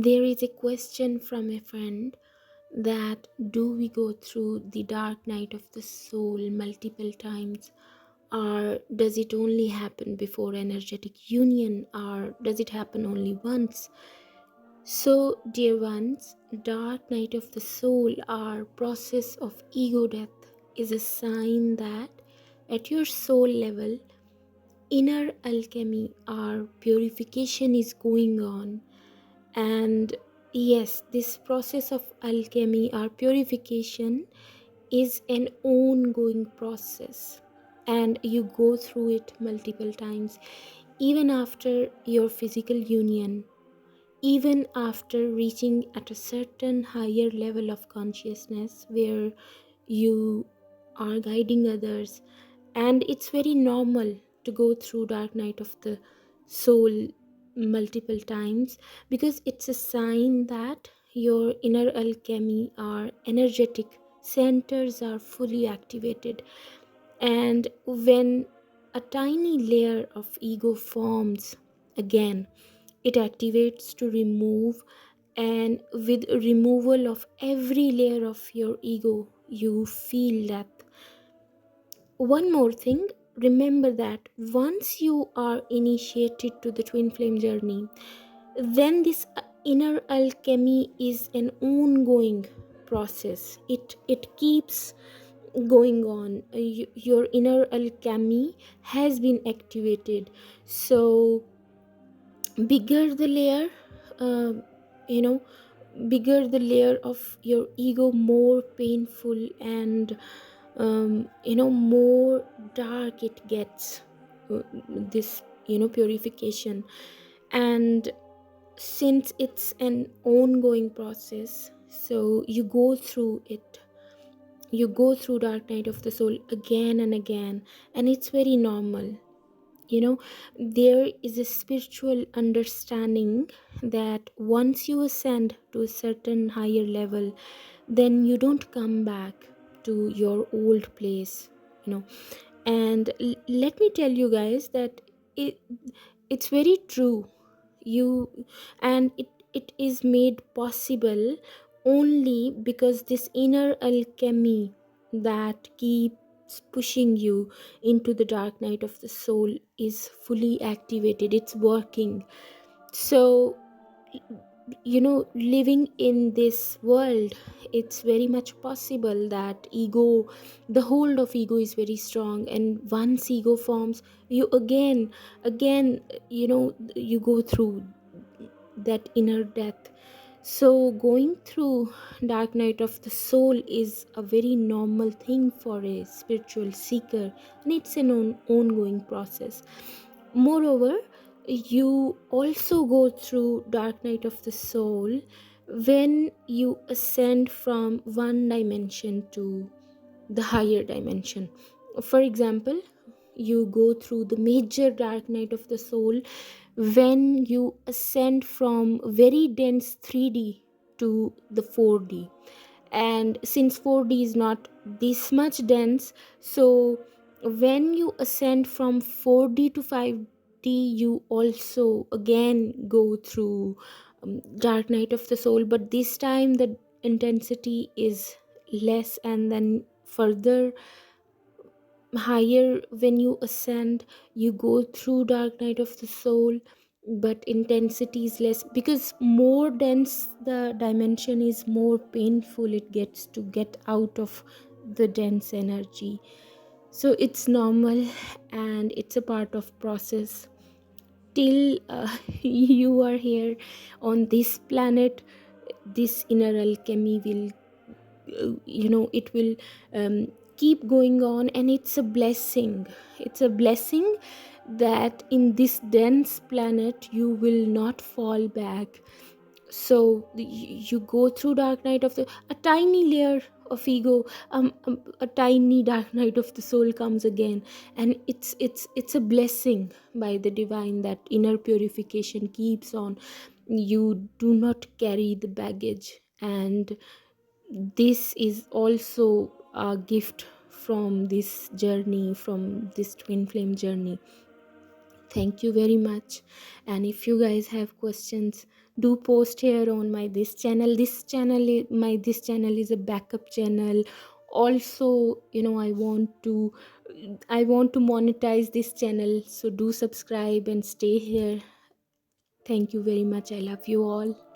There is a question from a friend that do we go through the dark night of the soul multiple times, or does it only happen before energetic union, or does it happen only once? So, dear ones, dark night of the soul, our process of ego death, is a sign that at your soul level, inner alchemy or purification is going on. And yes, this process of alchemy or purification is an ongoing process, and you go through it multiple times, even after your physical union, even after reaching at a certain higher level of consciousness where you are guiding others. And it's very normal to go through dark night of the soul multiple times, because it's a sign that your inner alchemy or energetic centers are fully activated. And when a tiny layer of ego forms again, it activates to remove, and with removal of every layer of your ego, you feel that. One more thing, remember that once you are initiated to the twin flame journey, then this inner alchemy is an ongoing process. It keeps going on. Your inner alchemy has been activated. So bigger the layer, uh, you know bigger the layer of your ego, more painful and more dark it gets, this purification. And since it's an ongoing process, so you go through dark night of the soul again and again, and it's very normal. There is a spiritual understanding that once you ascend to a certain higher level, then you don't come back to your old place. And let me tell you guys that it's very true. You and it is made possible only because this inner alchemy that keeps pushing you into the dark night of the soul is fully activated, it's working. So living in this world, it's very much possible that the hold of ego is very strong, and once ego forms, you again you go through that inner death. So going through dark night of the soul is a very normal thing for a spiritual seeker, and it's an ongoing process. Moreover, you also go through dark night of the soul when you ascend from one dimension to the higher dimension. For example, you go through the major dark night of the soul when you ascend from very dense 3D to the 4D. And since 4D is not this much dense, so when you ascend from 4D to 5D, you also again go through dark night of the soul, but this time the intensity is less. And then further higher, when you ascend, you go through dark night of the soul, but intensity is less, because more dense the dimension is, more painful it gets to get out of the dense energy. So it's normal, and it's a part of process till you are here on this planet. This inner alchemy will it will um, keep going on, and it's a blessing. It's a blessing that in this dense planet you will not fall back. So you go through dark night of the a tiny layer of ego, a tiny dark night of the soul comes again, and it's a blessing by the divine that inner purification keeps on. You do not carry the baggage, and this is also a gift from this journey, from this twin flame journey. Thank you very much. And if you guys have questions, do post here on my this channel. This channel is a backup channel. Also, I want to monetize this channel, so do subscribe and stay here. Thank you very much. I love you all.